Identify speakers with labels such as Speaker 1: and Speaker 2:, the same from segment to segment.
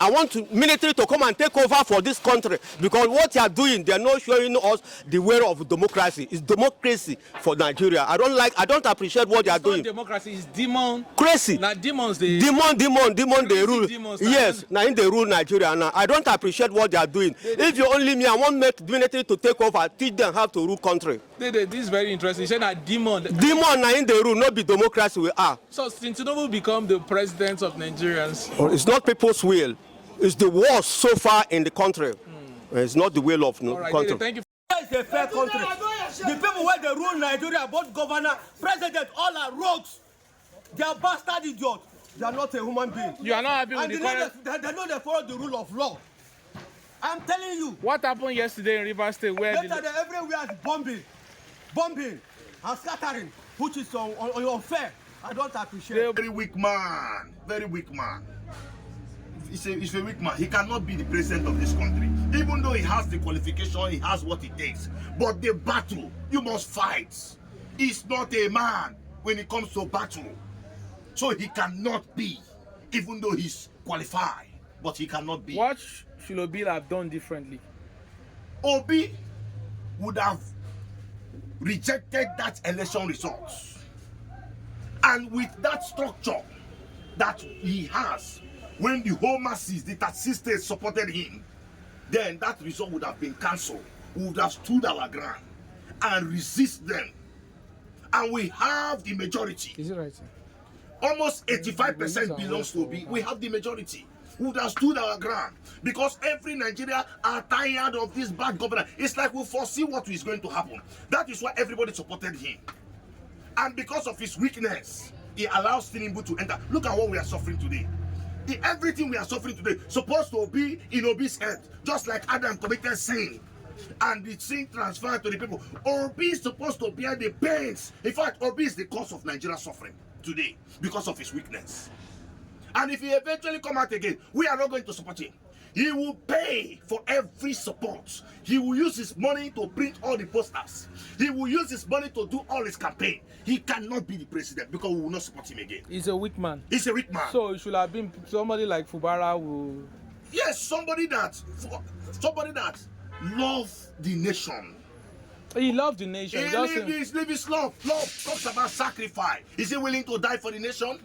Speaker 1: I want military to come and take over for this country, because what they are doing, they are not showing us the way of democracy. It's democracy for Nigeria. I don't appreciate what they are doing.
Speaker 2: Democracy is demon.
Speaker 1: Crazy.
Speaker 2: Now demons they.
Speaker 1: Demon they rule.
Speaker 2: Demons,
Speaker 1: yes, now in they rule Nigeria. Now I don't appreciate what they are doing. If you only me, I want make military to take over, teach them how to rule country.
Speaker 2: This is very interesting. You said that demon.
Speaker 1: Demon now in the rule, not be democracy we are.
Speaker 2: So since Tinubu become the president of Nigerians,
Speaker 1: it's not people's will. It's the worst so far in the country. It's not the will of the country.
Speaker 2: Thank you.
Speaker 1: It's a fair country. The people where they rule Nigeria, both governor, president, all are rogues. They are bastard idiots. They are not a human being.
Speaker 2: You are not happy with the current...
Speaker 1: They know they follow the rule of law. I'm telling you.
Speaker 2: What happened yesterday in Rivers State where...
Speaker 1: Everywhere is bombing and scattering, which is unfair. I don't appreciate.
Speaker 3: Very weak man. Very weak man. He's a weak man. He cannot be the president of this country. Even though he has the qualification, he has what it takes. But the battle, you must fight. He's not a man when it comes to battle. So he cannot be, even though he's qualified. But he cannot be.
Speaker 2: What should Obi have done differently?
Speaker 3: Obi would have rejected that election results. And with that structure that he has, when the whole masses, the 36 states supported him, then that result would have been cancelled. We would have stood our ground and resist them. And we have the majority.
Speaker 2: Is it right, sir?
Speaker 3: Almost 85% belongs to Obi. We have the majority. We would have stood our ground. Because every Nigeria are tired of this bad government. It's like we foresee what is going to happen. That is why everybody supported him. And because of his weakness, he allows Tinubu to enter. Look at what we are suffering today. Everything we are suffering today supposed to be in Obi's head, just like Adam committed sin, and the sin transferred to the people. Obi is supposed to bear the pains. In fact, Obi is the cause of Nigeria's suffering today because of his weakness. And if he eventually come out again, we are not going to support him. He will pay for every support. He will use his money to print all the posters. He will use his money to do all his campaign. He cannot be the president because we will not support him again.
Speaker 2: He's a weak man.
Speaker 3: He's a weak man.
Speaker 2: So it should have been somebody like Fubara who...
Speaker 3: Yes, somebody that loves the nation.
Speaker 2: He loves the nation.
Speaker 3: He lives his love. Love talks about sacrifice. Is he willing to die for the nation?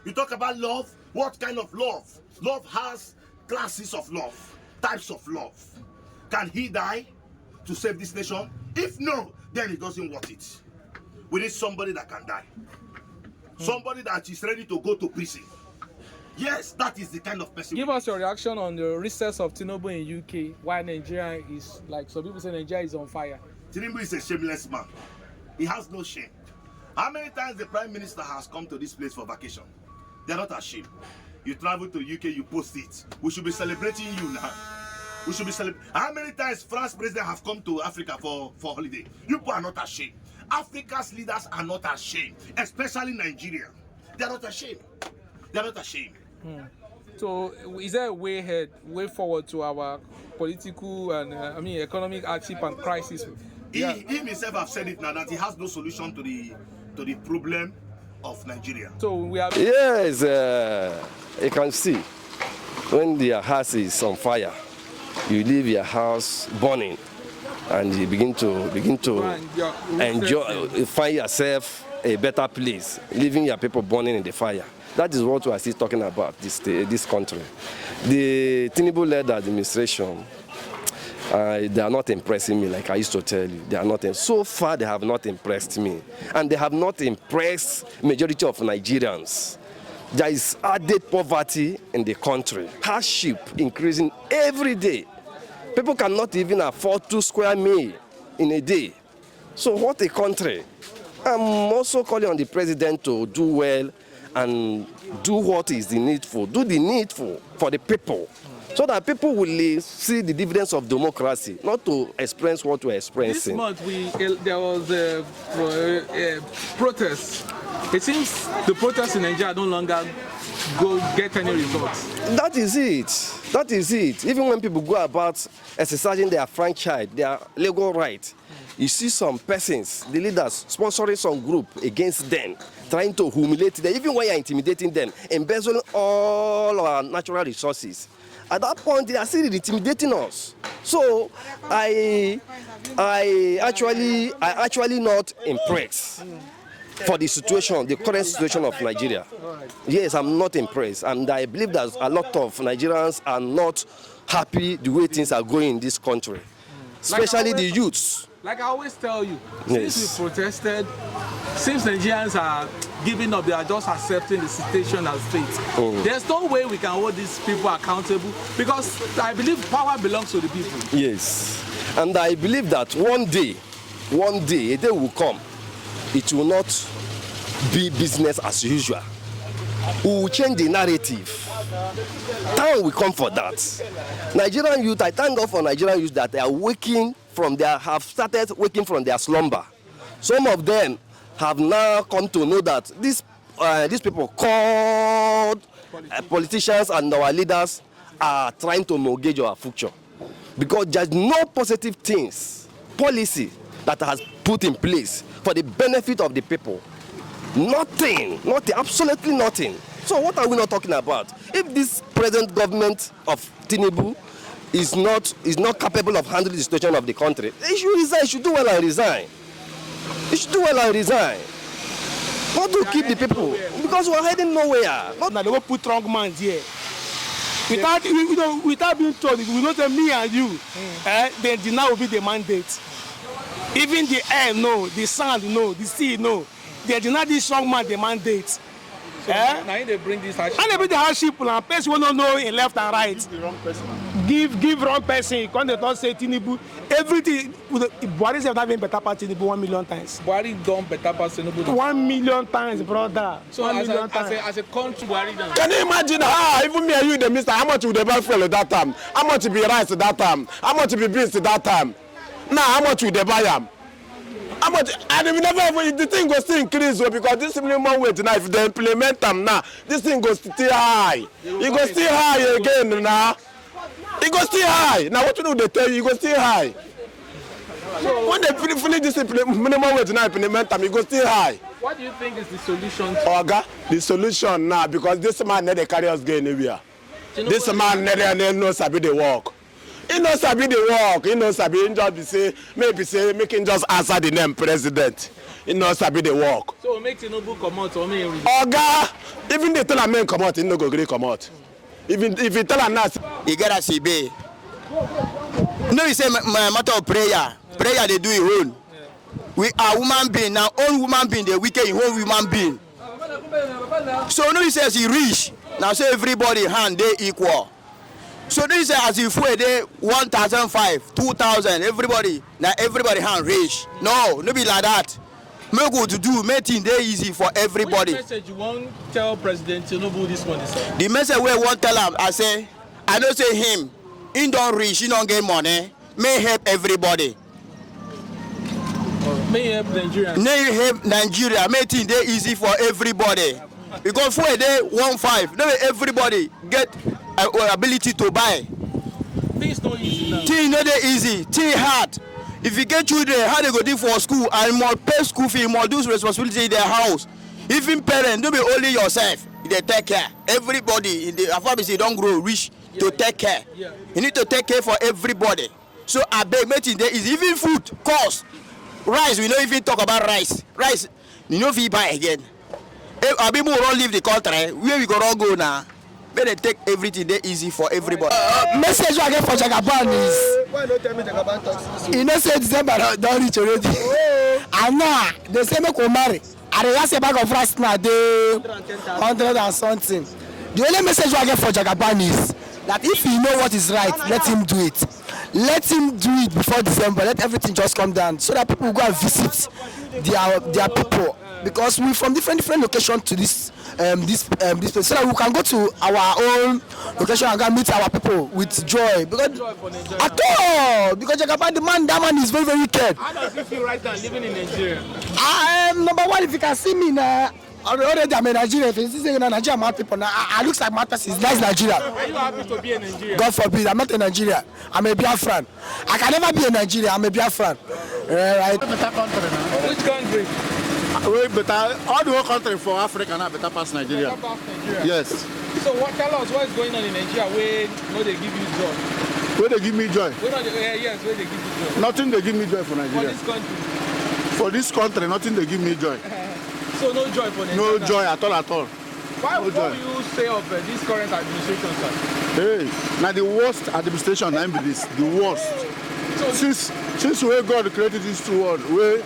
Speaker 3: You talk about love. What kind of love? Love has classes of love, types of love. Can he die to save this nation? If no, then it doesn't worth it. We need somebody that can die. Somebody that is ready to go to prison. Yes, that is the kind of person.
Speaker 2: Give us your reaction on the recess of Tinubu in UK. Why Nigeria is, like some people say, Nigeria is on fire.
Speaker 3: Tinubu is a shameless man. He has no shame. How many times the Prime Minister has come to this place for vacation? They're not ashamed. You travel to UK, you post it. We should be celebrating you now. We should be celebrating. How many times France president have come to Africa for holiday? You people are not ashamed. Africa's leaders are not ashamed, especially Nigeria. They are not ashamed. They are not ashamed.
Speaker 2: So, is there a way forward to our political and economic hardship and crisis?
Speaker 3: He himself have said it now that he has no solution to the problem of Nigeria.
Speaker 2: So we have...
Speaker 4: Yes, you can see when your house is on fire, you leave your house burning, and you begin to enjoy, find yourself a better place, leaving your people burning in the fire. That is what we are still talking about this country. The Tinubu-led administration, they are not impressing me, like I used to tell you. They are not. So far, they have not impressed me, and they have not impressed majority of Nigerians. There is added poverty in the country, hardship increasing every day. People cannot even afford 2 square meals in a day. So what a country! I'm also calling on the president to do well and do what is the needful. Do the needful for the people, so that people will see the dividends of democracy, not to experience what we're experiencing.
Speaker 2: This month, there was a protest. It seems the protests in Nigeria no longer get any results.
Speaker 4: That is it. That is it. Even when people go about exercising their franchise, their legal right, you see some persons, the leaders, sponsoring some group against them, trying to humiliate them, even when you're intimidating them, embezzling all our natural resources. At that point, they are still intimidating us. So I actually not impressed for the situation, the current situation of Nigeria. Yes, I'm not impressed, and I believe that a lot of Nigerians are not happy the way things are going in this country, especially the youths.
Speaker 2: Like I always tell you,
Speaker 4: Yes.
Speaker 2: since we protested, since Nigerians are giving up, they are just accepting the situation as fate. There's no way we can hold these people accountable, because I believe power belongs to the people.
Speaker 4: Yes, and I believe that one day, a day will come, it will not be business as usual. We will change the narrative. Time will come for that. Nigerian youth, I thank God for Nigerian youth that they are have started waking from their slumber. Some of them have now come to know that these people called politicians and our leaders are trying to mortgage our future, because there's no positive policy that has put in place for the benefit of the people. Nothing, absolutely nothing. So what are we not talking about? If this present government of Tinubu is not capable of handling the situation of the country, he should resign. He should do well and resign. Not to keep the people, because we're heading nowhere.
Speaker 5: Now they will put wrong man here. Without being told, we know that me and you, then the now will be the mandate. Even the air no, the sand no, the sea no. They deny this strong man the mandate.
Speaker 2: So now they bring this hardship.
Speaker 5: And they bring the hardship and person will not know in left and right.
Speaker 2: Give the wrong person.
Speaker 5: Give wrong person. When they don't say Tinubu, everything. Buhari have not been better than Tinubu 1 million times.
Speaker 2: Buhari done better than Tinubu.
Speaker 5: 1 million times, brother.
Speaker 2: So as a country, Buhari done.
Speaker 1: Can you imagine how even me and you, the minister, how much would they buy fuel at that time? How much would be rice at that time? How much would be beans at that time? Now, how much would they buy them? How much? And if never, the thing goes to increase, because this minimum wage now, if they implement them now, this thing goes still high. It goes still high again now. It goes still high. Now what do they tell you? It goes still high. So when they finish this minimum wage now, implement them, it goes still high.
Speaker 2: What do you think is the solution?
Speaker 1: Oga, the solution now, because this man never carry us go anywhere. This man never knows sabi the work. He knows sabi the work. He knows sabi. He just making just answer the name president. He knows sabi the work.
Speaker 2: So make Tinubu come out or me.
Speaker 1: Oga, even they tell a man come out, he no go gree come out. Even if he tell a nurse,
Speaker 6: he get a CB. No, he say matter of prayer. Prayer they do it own. We are human being now. Own human being, the wicked in whole human being. So no, he says he rich. Now say everybody hand they equal. So this is as if we they 1,005, 2,000, everybody hand rich. No be like that. Make good to do, make things they easy for everybody.
Speaker 2: Which message you want tell President Tinubu this one?
Speaker 6: The message we want tell him, I don't say him. He don't rich, he don't get money. May help everybody.
Speaker 2: May help Nigeria.
Speaker 6: May help Nigeria. Make things they easy for everybody. Because for a day 1.5, no everybody get ability to buy.
Speaker 2: Things not easy now.
Speaker 6: Things not easy. Things hard. If you get children, how they go do for school and must pay school fee, must do responsibility in their house. Even parents, don't be only yourself. They take care. Everybody in the family don't grow rich to take care.
Speaker 2: Yeah.
Speaker 6: You need to take care for everybody. So I beg, making there is even food cost. Rice, we don't even talk about rice. Rice, you know if you buy again. If people don't leave the country, where we gonna go now? Better take everything there easy for everybody.
Speaker 5: Message I get for Jagaban is.
Speaker 7: Why not tell me Jagaban talks?
Speaker 5: You know say December don't reach already. And now they say make we marry. And the last bag of rice now they 100 and something. The only message I get for Jagaban is that if he know what is right, let him do it. Let him do it before December. Let everything just come down so that people will go and visit their people. Because we from different locations to this place, so that we can go to our own location and go and meet our people with joy. Because at all, because Jagaban, that man is very, very wicked.
Speaker 2: How does it feel right now living in Nigeria?
Speaker 5: Number one, if you can see me now, already I'm a Nigerian. If you say Nigeria mad people now, I look like mad person. That's Nigeria.
Speaker 2: Are you happy to be a Nigerian?
Speaker 5: God forbid, I'm not a Nigerian. I'm a Biafran. I can never be a Nigerian. I'm a Biafran. Right?
Speaker 2: Which country?
Speaker 7: Way better. All the whole country for Africa now better pass Nigeria.
Speaker 2: Better pass Nigeria.
Speaker 7: Yes.
Speaker 2: So tell us what is going on in Nigeria where they give you joy?
Speaker 7: Where they give me joy?
Speaker 2: Yes, where they give you joy.
Speaker 7: Nothing they give me joy for
Speaker 2: For
Speaker 7: Nigeria.
Speaker 2: this country.
Speaker 7: For this country, nothing they give me joy.
Speaker 2: So no joy for Nigeria.
Speaker 7: No joy at all.
Speaker 2: Why
Speaker 7: No
Speaker 2: will
Speaker 7: joy.
Speaker 2: you say of this current administration, sir?
Speaker 7: Hey, now the worst administration I be this, the worst.
Speaker 2: So,
Speaker 7: Since where God created this two world, where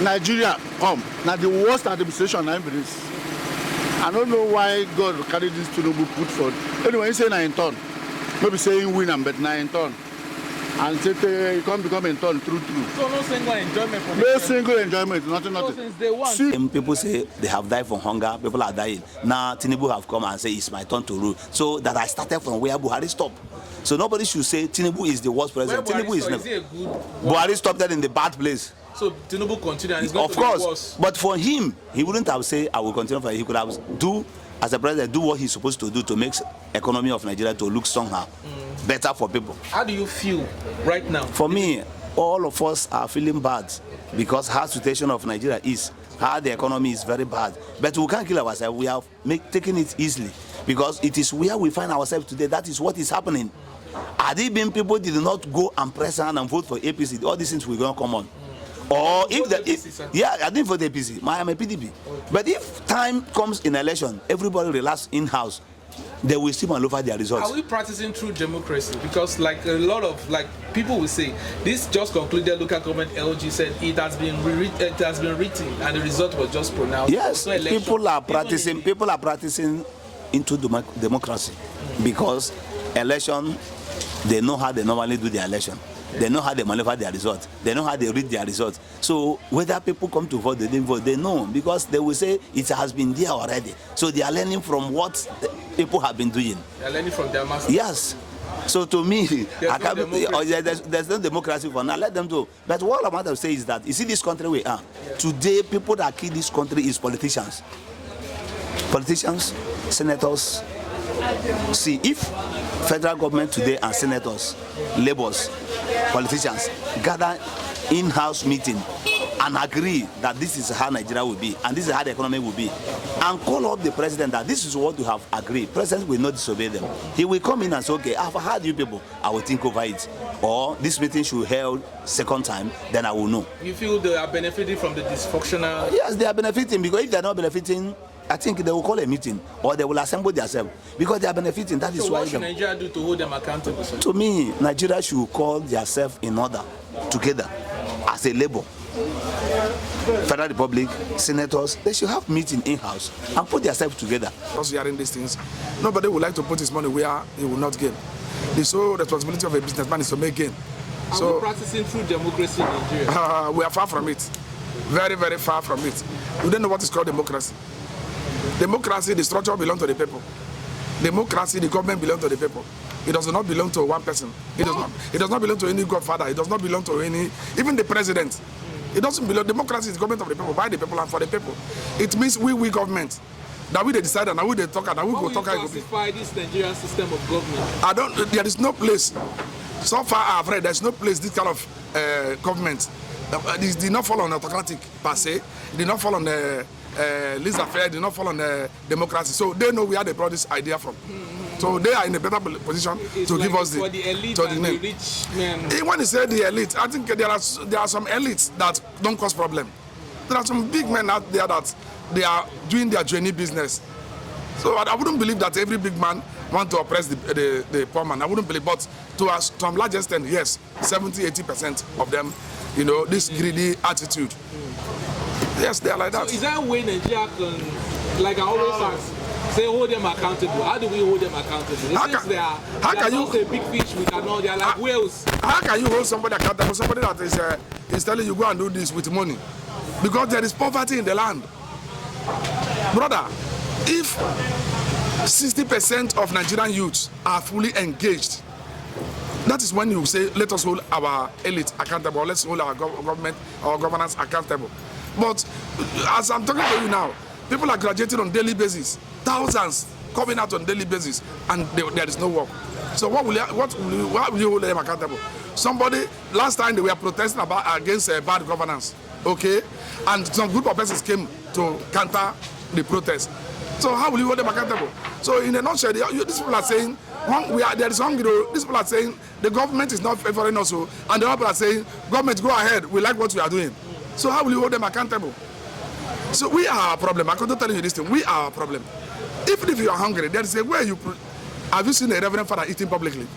Speaker 7: Nigeria come, now the worst administration I be this. I don't know why God carried this to put forward. Anyway, he say 9 ton. Maybe saying win them, but 9 ton. And say he can't become a ton true.
Speaker 2: so no single enjoyment for
Speaker 7: No single enjoyment, nothing.
Speaker 2: So since day one.
Speaker 6: People say they have died from hunger, people are dying. Now Tinubu have come and say it's my turn to rule. So that I started from where Buhari stopped. So nobody should say Tinubu is the worst president.
Speaker 2: Where
Speaker 6: Tinubu is
Speaker 2: Buhari
Speaker 6: never.
Speaker 2: he a good one?
Speaker 6: Buhari stopped that in the bad place.
Speaker 2: So Tinubu continue and it's going
Speaker 6: Of
Speaker 2: to be
Speaker 6: course,
Speaker 2: worse.
Speaker 6: but for him, he wouldn't have said I will continue. For he could have as a president, do what he's supposed to do to make economy of Nigeria to look stronger, better for people.
Speaker 2: How do you feel right now?
Speaker 6: For me, all of us are feeling bad because how situation of Nigeria is, how the economy is very bad. But we can't kill ourselves. We have taken it easily because it is where we find ourselves today. That is what is happening. Had it been people did not go and press hand and vote for APC, all these things will going to come on. Or I didn't vote APC. I am a PDP. But if time comes in election, everybody relax in house, they will still maneuver their results.
Speaker 2: Are we practicing true democracy? Because like a lot of people will say, this just concluded local government LG said it has been written and the result was just pronounced.
Speaker 6: Yes, people are practicing into democracy because election, they know how they normally do their election. They know how they maneuver their results. They know how they read their results. So whether people come to vote, they didn't vote, they know because they will say it has been there already. So they are learning from what people have been doing.
Speaker 2: They are learning from their masters.
Speaker 6: Yes. So to me, there's no democracy for now. Let them do. But what I want to say is that you see this country we are. Today, people that kill this country is politicians. Politicians, senators. See, if federal government today and senators, laborers, politicians gather in-house meeting and agree that this is how Nigeria will be and this is how the economy will be and call up the president that this is what you have agreed, president will not disobey them. He will come in and say, okay, I've heard you people, I will think over it. Or this meeting should be held second time, then I will know.
Speaker 2: You feel they are benefiting from the dysfunctional?
Speaker 6: Yes, they are benefiting because if they are not benefiting, I think they will call a meeting or they will assemble themselves because they are benefiting. That is
Speaker 2: so
Speaker 6: why.
Speaker 2: What should Nigeria do to hold them accountable? Sir?
Speaker 6: To me, Nigeria should call themselves in order together as a labor. Federal Republic, senators, they should have meeting in-house and put themselves together.
Speaker 8: Because hearing these things, nobody would like to put his money where he will not gain. The sole responsibility of a businessman is to make gain.
Speaker 2: Are we practicing true democracy in Nigeria?
Speaker 8: We are far from it. Very, very far from it. We don't know what is called democracy. Democracy, the structure belongs to the people. Democracy, the government belongs to the people. It does not belong to one person. It does not belong to any godfather. It does not belong to any, even the president. It doesn't belong. Democracy is the government of the people, by the people and for the people. It means we government. That we decide and we they talk and we go talk.
Speaker 2: How will you classify this Nigerian system of government?
Speaker 8: There is no place. So far I've read there's no place this kind of government. This did not fall on autocratic per se. It did not fall on the laissez-faire, did not fall on the democracy. So they know where they brought this idea from. So they are in a better position to give us the
Speaker 2: elite and the rich men.
Speaker 8: When you say the elite, I think there are some elites that don't cause problem. There are some big men out there that they are doing their journey business. So I wouldn't believe that every big man want to oppress the poor man. I wouldn't believe, but to a large extent, yes, 70-80% of them, you know, this greedy attitude. Yes, they are like that.
Speaker 2: So is that a way Nigeria can, like I always ask, say hold them accountable? How do we hold them accountable? They are just a big fish, we cannot, they are like whales.
Speaker 8: How can you hold somebody accountable? Somebody that is telling you go and do this with money. Because there is poverty in the land. Brother, if 60% of Nigerian youths are fully engaged, that is when you say, let us hold our elite accountable, let's hold our government, our governance accountable. But as I'm talking to you now, people are graduating on daily basis, thousands coming out on daily basis, and there is no work. So why will you hold them accountable? Somebody, last time they were protesting against bad governance, okay? And some group of persons came to counter the protest. So how will you hold them accountable? So in a nutshell, these people are saying, there is hunger. These people are saying the government is not favoring us, and the other people are saying, government, go ahead, we like what we are doing. So how will you hold them accountable? So we are a problem. I can't tell you this thing. We are a problem. Even if you are hungry, there is a way you... Have you seen a reverend father eating publicly?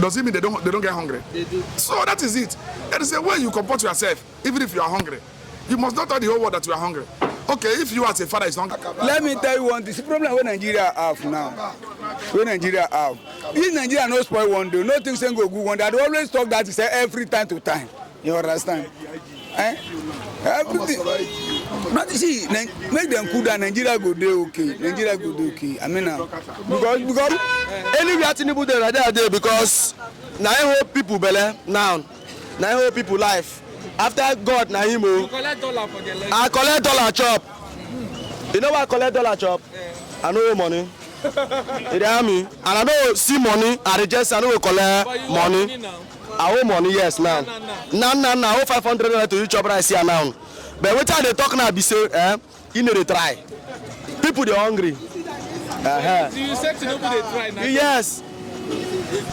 Speaker 8: Does it mean they don't get hungry?
Speaker 2: They do.
Speaker 8: So that is it. There is a way you comport yourself, even if you are hungry. You must not tell the whole world that you are hungry. Okay, if you as a father is hungry.
Speaker 9: Let me tell you one thing. The problem with Nigeria have now. When Nigeria have. If Nigeria no spoil one day, no things ain't go good one day. They always talk that say every time to time. You understand? Everything. Not see, make them cool down. Nigeria go do okay. Nigeria go do okay. I mean now, because
Speaker 6: anywhere Tinubu there because now hope people belle now hope people life. After God na him o. I collect dollar chop. You know why I collect dollar chop? I know money. You hear me? And I don't see money. I reject. I don't collect money. I owe money, yes, now. Now, I owe 500 to you chop rice here now. But what time they talk now, be say, you know they try. People they hungry.
Speaker 2: So you said to nobody they try now?
Speaker 6: Yes.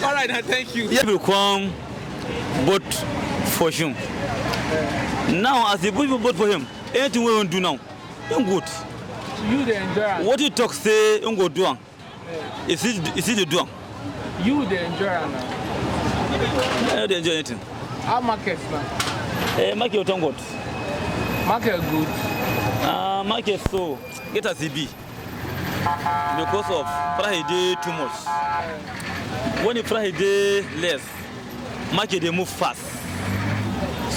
Speaker 2: All right, now thank you.
Speaker 10: Yeah, people come vote for him. Now, as the people vote for him, anything we won't do now, I'm good.
Speaker 2: You the enjoyer.
Speaker 10: What you talk say, I'm going to do. Is it the do?
Speaker 2: You the enjoyer now.
Speaker 10: I don't enjoy anything.
Speaker 2: How market now?
Speaker 10: Market don't good.
Speaker 2: Market good.
Speaker 10: Market so get a CB because of Friday too much. When the Friday less, market they move fast.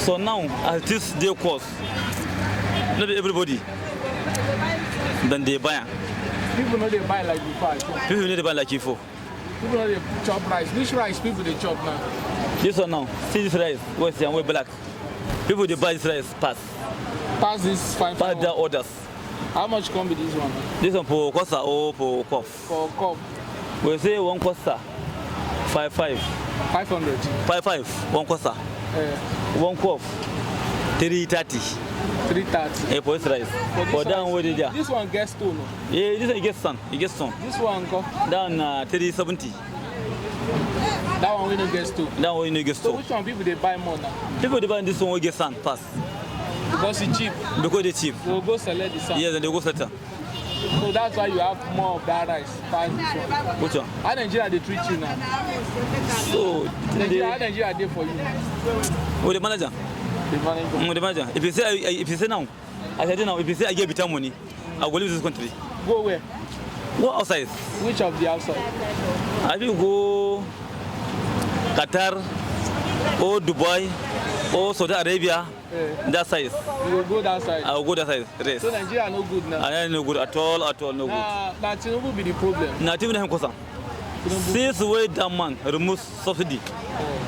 Speaker 10: So now as this day course, not everybody then they buy.
Speaker 2: People know they buy like before.
Speaker 10: People know they buy like before.
Speaker 2: People know they chop rice. Which rice people they chop now?
Speaker 10: This one now, see this rice, what's the way black. People they buy this rice pass.
Speaker 2: Pass this fine.
Speaker 10: Pass their orders.
Speaker 2: How much come with this one?
Speaker 10: This one for Costa or for Cough?
Speaker 2: For cup.
Speaker 10: We say one Costa, 500. 55, one Costa. One Cough, 330.
Speaker 2: 330.
Speaker 10: For this rice. For down where they are.
Speaker 2: This one gets stone.
Speaker 10: Yeah, this one gets some. It gets some.
Speaker 2: This one go
Speaker 10: down 370.
Speaker 2: That one we don't get stone.
Speaker 10: That one we don't get stone.
Speaker 2: So which one people they buy more now?
Speaker 10: People they buy this one we get sand pass.
Speaker 2: Because it's cheap.
Speaker 10: Because it's cheap.
Speaker 2: They'll go select the sand.
Speaker 10: Yes, and they go settle.
Speaker 2: So that's why you have more of that rice. Pass this one.
Speaker 10: Which one?
Speaker 2: How Nigeria they treat you now?
Speaker 10: So
Speaker 2: how Nigeria they for you?
Speaker 10: With the manager. The manager. If you say now, I said now, if you say I give you money, I will leave this country.
Speaker 2: Go where?
Speaker 10: Go outside.
Speaker 2: Which of the outside?
Speaker 10: I will go Qatar or Dubai or Saudi Arabia. That size.
Speaker 2: You will go that side.
Speaker 10: I will go that size. Yes.
Speaker 2: So Nigeria no good now.
Speaker 10: I am no good at all, no good.
Speaker 2: Now Tinubu be the problem.
Speaker 10: Not even him kosa. Since way that man removes subsidy,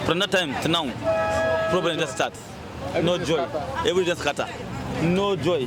Speaker 10: from that time to now, problem just starts. No joy. Every just scatter. No joy.